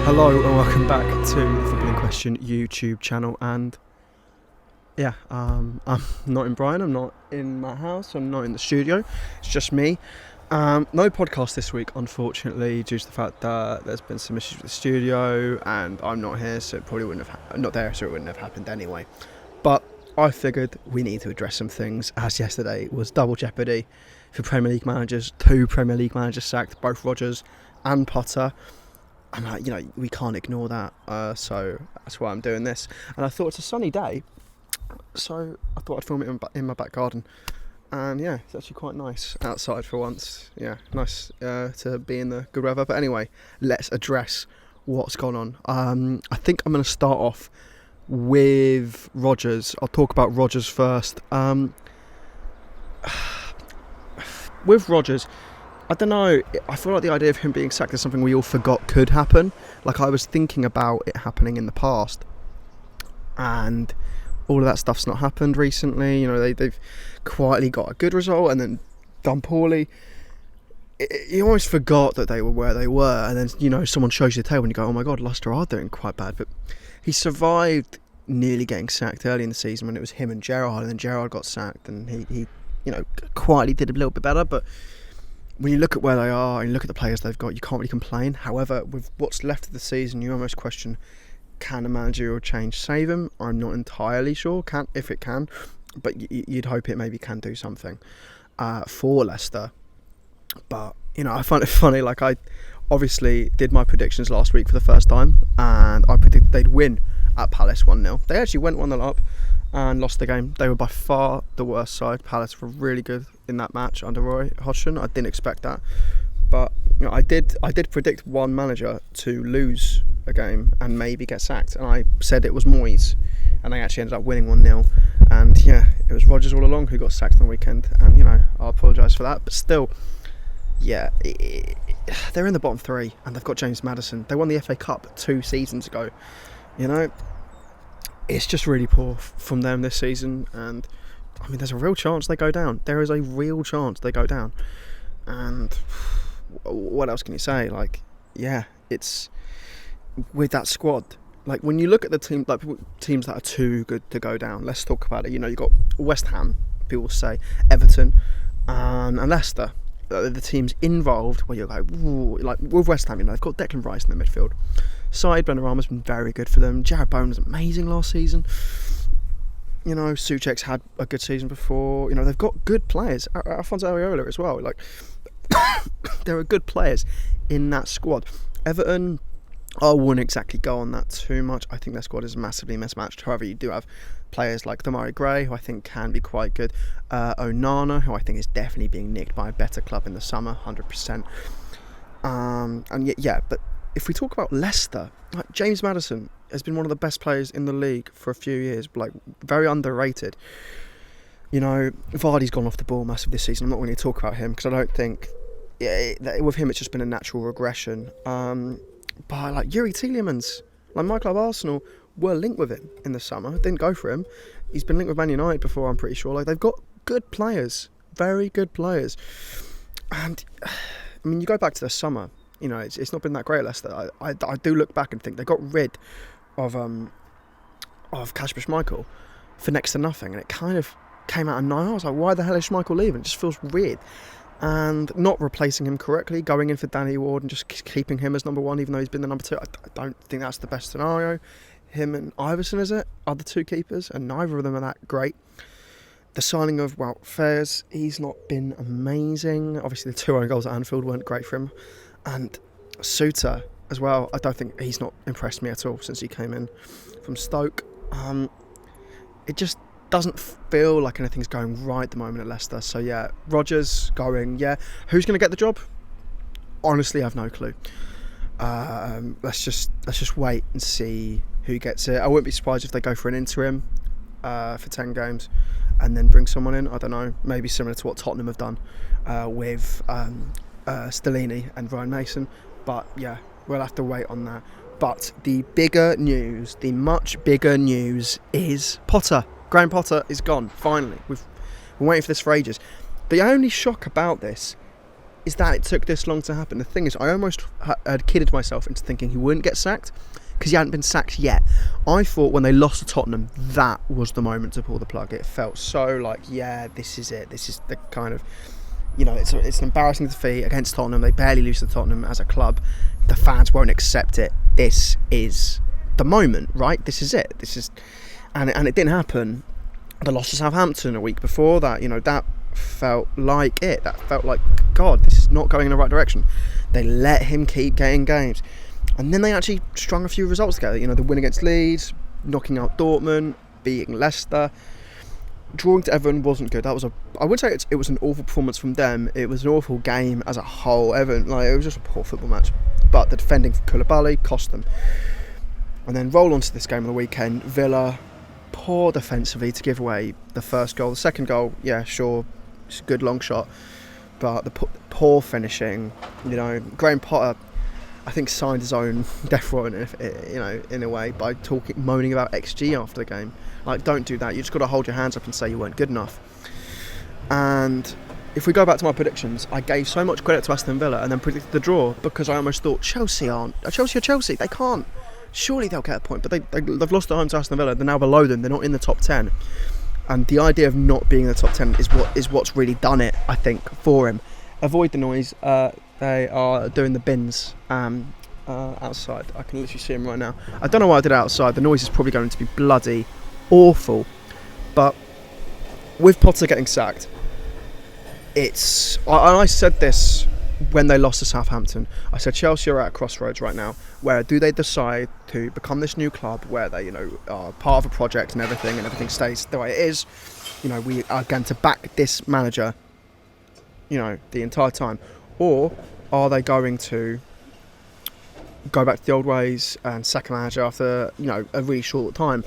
Hello and welcome back to the Footballing Question YouTube channel. And I'm not in Brighton, I'm not in my house, I'm not in the studio, it's just me. No podcast this week, unfortunately, due to the fact that there's been some issues with the studio and I'm not here, so it probably wouldn't have happened anyway. But I figured we need to address some things, as yesterday was double jeopardy for Premier League managers. 2 Premier League managers sacked, both Rodgers and Potter. And we can't ignore that, so that's why I'm doing this. And I thought it's a sunny day, so I thought I'd film it in my back garden. And yeah, it's actually quite nice outside for once. Yeah, nice to be in the good weather. But anyway, let's address what's gone on. I think I'm going to start off with Rodgers. I'll talk about Rodgers first. With Rodgers, I don't know, I feel like the idea of him being sacked is something we all forgot could happen. Like, I was thinking about it happening in the past, and all of that stuff's not happened recently. You know, they've quietly got a good result and then done poorly. You almost forgot that they were where they were, and then, someone shows you the table and you go, oh my god, Leicester are doing quite bad. But he survived nearly getting sacked early in the season when it was him and Gerrard, and then Gerrard got sacked, and he quietly did a little bit better. But when you look at where they are and you look at the players they've got, you can't really complain. However, with what's left of the season, you almost question, can a managerial change save him? I'm not entirely sure, if it can, but you'd hope it maybe can do something for Leicester. But, I find it funny, like, I obviously did my predictions last week for the first time, and I predicted they'd win at Palace 1-0. They actually went 1-0 up and lost the game. They were by far the worst side. Palace were really good in that match under Roy Hodgson. I didn't expect that, but I did predict one manager to lose a game and maybe get sacked, and I said it was Moyes, and they actually ended up winning 1-0. And yeah, it was Rodgers all along who got sacked on the weekend, and I apologise for that, but still, yeah, they're in the bottom 3 and they've got James Maddison. They won the FA Cup 2 seasons ago. It's just really poor from them this season, and there's a real chance they go down. There is a real chance they go down. And what else can you say? Like, yeah, it's with that squad. Like, when you look at the team, like teams that are too good to go down, let's talk about it. You've got West Ham, people say, Everton, and Leicester. The teams involved, where you're like, ooh, like with West Ham, they've got Declan Rice in the midfield. Said Benrahma's been very good for them. Jarrod Bowen was amazing last season. Souček's had a good season before. They've got good players. Alphonso Areola as well. Like, there are good players in that squad. Everton, I wouldn't exactly go on that too much. I think their squad is massively mismatched. However, you do have players like Demarai Gray, who I think can be quite good. Onana, who I think is definitely being nicked by a better club in the summer, 100%. But if we talk about Leicester, like, James Maddison has been one of the best players in the league for a few years, like, very underrated. Vardy's gone off the ball massive this season. I'm not going to talk about him because I don't think, with him it's just been a natural regression. But like Yuri Tielemans, like my club Arsenal were linked with him in the summer. Didn't go for him. He's been linked with Man United before, I'm pretty sure. Like, they've got good players, very good players. And you go back to the summer. It's not been that great at Leicester. I do look back and think they got rid of Kasper Schmeichel for next to nothing, and it kind of came out of nowhere. I was like, why the hell is Schmeichel leaving? It just feels weird. And not replacing him correctly, going in for Danny Ward and just keeping him as number 1, even though he's been the number 2. I don't think that's the best scenario. Him and Iverson, is it, are the 2 keepers, and neither of them are that great. The signing of Wout Faes, he's not been amazing. Obviously, the 2 own goals at Anfield weren't great for him. And Suter as well, I don't think he's not impressed me at all since he came in from Stoke. It just doesn't feel like anything's going right at the moment at Leicester. So yeah, Rodgers going, yeah. Who's going to get the job? Honestly, I have no clue. Let's just wait and see who gets it. I wouldn't be surprised if they go for an interim for 10 games and then bring someone in. I don't know, maybe similar to what Tottenham have done with Stellini and Ryan Mason. But yeah, we'll have to wait on that. But the bigger news, the much bigger news is Potter. Graham Potter is gone, finally. We've been waiting for this for ages. The only shock about this is that it took this long to happen. The thing is, I almost had kidded myself into thinking he wouldn't get sacked because he hadn't been sacked yet. I thought when they lost to Tottenham, that was the moment to pull the plug. It felt so like, yeah, this is it. This is the kind of, it's an embarrassing defeat against Tottenham. They barely lose to Tottenham as a club. The fans won't accept it. This is the moment, right? This is it. And it didn't happen. The loss to Southampton a week before that, that felt like it. That felt like, God, this is not going in the right direction. They let him keep getting games. And then they actually strung a few results together. The win against Leeds, knocking out Dortmund, beating Leicester. Drawing to Everton wasn't good. I wouldn't say it was an awful performance from them. It was an awful game as a whole. Everton, it was just a poor football match. But the defending for Koulibaly cost them. And then roll on to this game on the weekend. Villa, poor defensively to give away the first goal. The second goal, yeah, sure, it's a good long shot. But the poor finishing, Graham Potter, I think, signed his own death warrant, in a way, by moaning about XG after the game. Don't do that. You just got to hold your hands up and say you weren't good enough. And if we go back to my predictions, I gave so much credit to Aston Villa and then predicted the draw because I almost thought Chelsea are Chelsea. They can't. Surely they'll get a point, but they've lost at home to Aston Villa. They're now below them. They're not in the top 10. And the idea of not being in the top 10 is what's really done it, I think, for him. Avoid the noise. They are doing the bins outside. I can literally see them right now. I don't know why I did it outside. The noise is probably going to be bloody awful. But with Potter getting sacked, I said this when they lost to Southampton. I said Chelsea are at a crossroads right now. Where do they decide to become this new club where they, are part of a project and everything stays the way it is? We are going to back this manager, the entire time. Or are they going to go back to the old ways and sack a manager after, a really short time?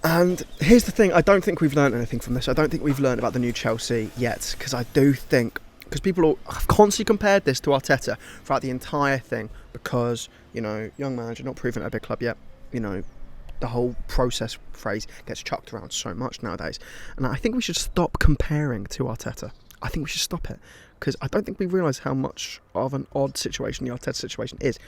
And here's the thing, I don't think we've learned anything from this. I don't think we've learned about the new Chelsea yet, because I do think, because people have constantly compared this to Arteta throughout the entire thing, because, young manager, not proven at a big club yet, the whole process phrase gets chucked around so much nowadays. And I think we should stop comparing to Arteta. I think we should stop it, because I don't think we realise how much of an odd situation the Arteta situation is.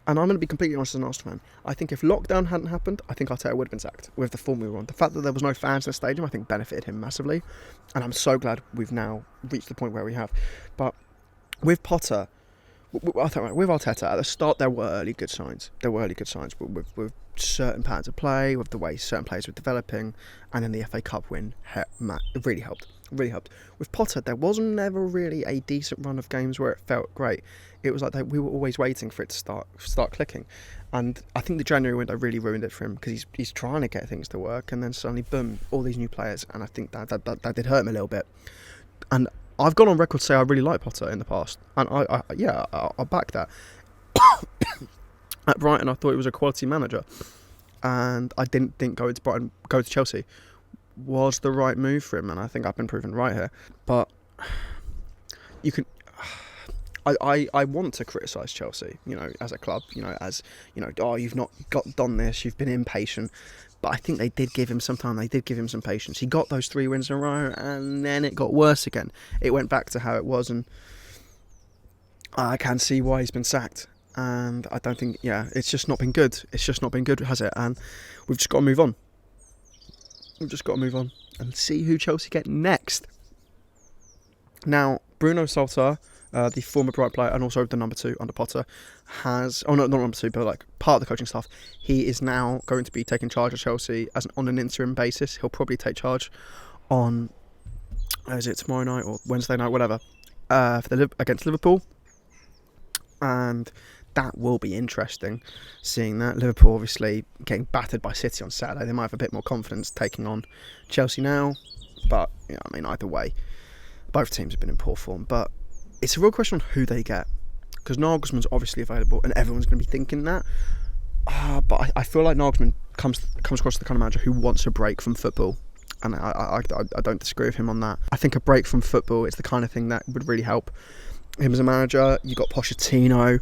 And I'm going to be completely honest as an Arsenal fan. I think if lockdown hadn't happened, I think Arteta would have been sacked with the form we were on. The fact that there was no fans in the stadium, I think, benefited him massively. And I'm so glad we've now reached the point where we have. But with Potter, with Arteta, at the start there were early good signs. With certain patterns of play, with the way certain players were developing, and then the FA Cup win really helped. With Potter, there wasn't never really a decent run of games where it felt great. It was like we were always waiting for it to start clicking, and I think the January window really ruined it for him, because he's trying to get things to work, and then suddenly, boom, all these new players, and I think that did hurt him a little bit. And I've gone on record to say I really like Potter in the past, and I'll back that. At Brighton, I thought he was a quality manager, and I didn't think go to Chelsea was the right move for him, and I think I've been proven right here. But you can, I want to criticise Chelsea, as a club, oh, you've not done this, you've been impatient. But I think they did give him some time, they did give him some patience. He got those 3 wins in a row, and then it got worse again. It went back to how it was, and I can see why he's been sacked. And I don't think, it's just not been good. It's just not been good, has it? And we've just got to move on. And see who Chelsea get next. Now, Bruno Saltar, the former Bright player and also the number 2 under Potter, not number 2, but part of the coaching staff. He is now going to be taking charge of Chelsea on an interim basis. He'll probably take charge on, is it tomorrow night or Wednesday night, whatever, against Liverpool. And that will be interesting, seeing that Liverpool obviously getting battered by City on Saturday. They might have a bit more confidence taking on Chelsea now, but either way, both teams have been in poor form. But it's a real question on who they get, because Nagelsmann's obviously available and everyone's going to be thinking that. But I feel like Nagelsmann comes across as the kind of manager who wants a break from football, and I don't disagree with him on that. I think a break from football is the kind of thing that would really help him as a manager. You got Pochettino.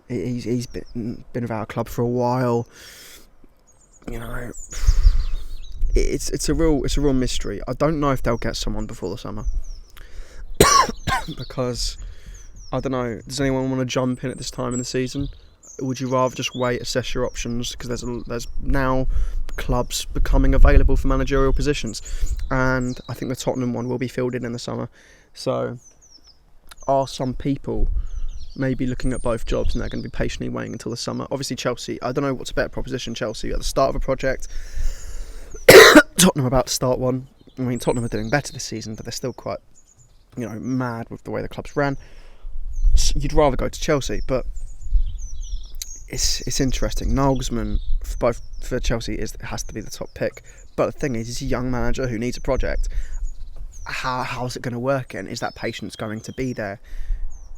He's been without a club for a while. It's a real mystery. I don't know if they'll get someone before the summer. because I don't know. Does anyone want to jump in at this time in the season? Would you rather just wait, assess your options? Because there's now clubs becoming available for managerial positions, and I think the Tottenham one will be filled in the summer. So, are some people maybe looking at both jobs and they're going to be patiently waiting until the summer? Obviously, Chelsea. I don't know what's a better proposition. Chelsea at the start of a project. Tottenham about to start one. I mean, Tottenham are doing better this season, but they're still quite, mad with the way the club's ran. So you'd rather go to Chelsea, but it's interesting. Nagelsmann for Chelsea has to be the top pick. But the thing is, he's a young manager who needs a project. How's it going to work? And is that patience going to be there?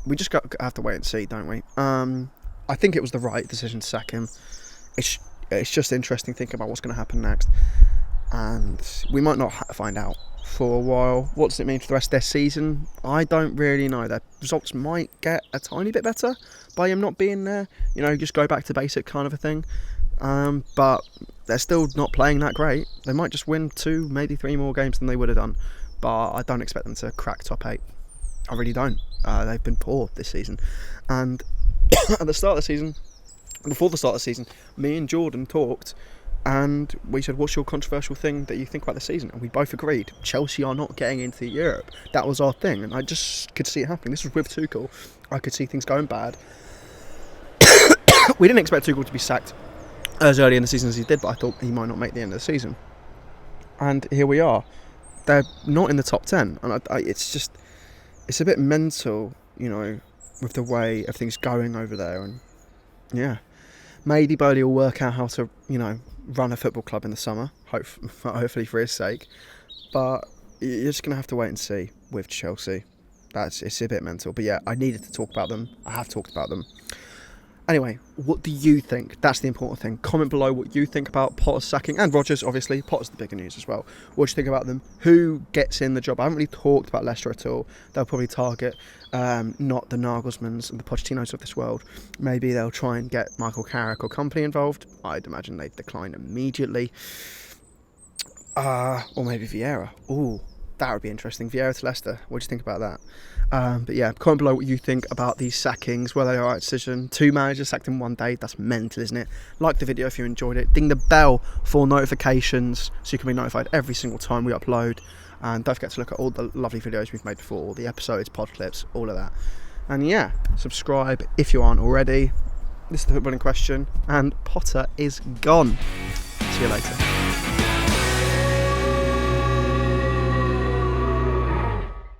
We just have to wait and see, don't we? I think it was the right decision to sack him. It's just interesting thinking about what's going to happen next, and we might not find out for a while. What does it mean for the rest of their season? I don't really know. Their results might get a tiny bit better by him not being there. Just go back to basic kind of a thing. But they're still not playing that great. They might just win 2, maybe 3 more games than they would have done. But I don't expect them to crack top 8. I really don't. They've been poor this season. And at the start of the season, before the start of the season, me and Jordan talked, and we said, what's your controversial thing that you think about the season? And we both agreed, Chelsea are not getting into Europe. That was our thing, and I just could see it happening. This was with Tuchel. I could see things going bad. We didn't expect Tuchel to be sacked as early in the season as he did, but I thought he might not make the end of the season. And here we are. They're not in the top 10, and it's a bit mental, with the way everything's going over there. And yeah, maybe Bowley will work out how to, run a football club in the summer, hopefully for his sake. But you're just going to have to wait and see with Chelsea. It's a bit mental. But yeah, I needed to talk about them. I have talked about them. Anyway, what do you think? That's the important thing. Comment below what you think about Potter's sacking, and Rodgers, obviously. Potter's the bigger news as well. What do you think about them? Who gets in the job? I haven't really talked about Leicester at all. They'll probably target not the Nagelsmanns and the Pochettinos of this world. Maybe they'll try and get Michael Carrick or company involved. I'd imagine they'd decline immediately. Or maybe Vieira. Ooh, that would be interesting. Vieira to Leicester. What do you think about that? But yeah, comment below what you think about these sackings, whether they're the right decision. 2 managers sacked in one day, that's mental, isn't it? Like the video if you enjoyed it. Ding the bell for notifications so you can be notified every single time we upload. And don't forget to look at all the lovely videos we've made before, all the episodes, pod clips, all of that. And yeah, subscribe if you aren't already. This is the Footballing Question, and Potter is gone. See you later.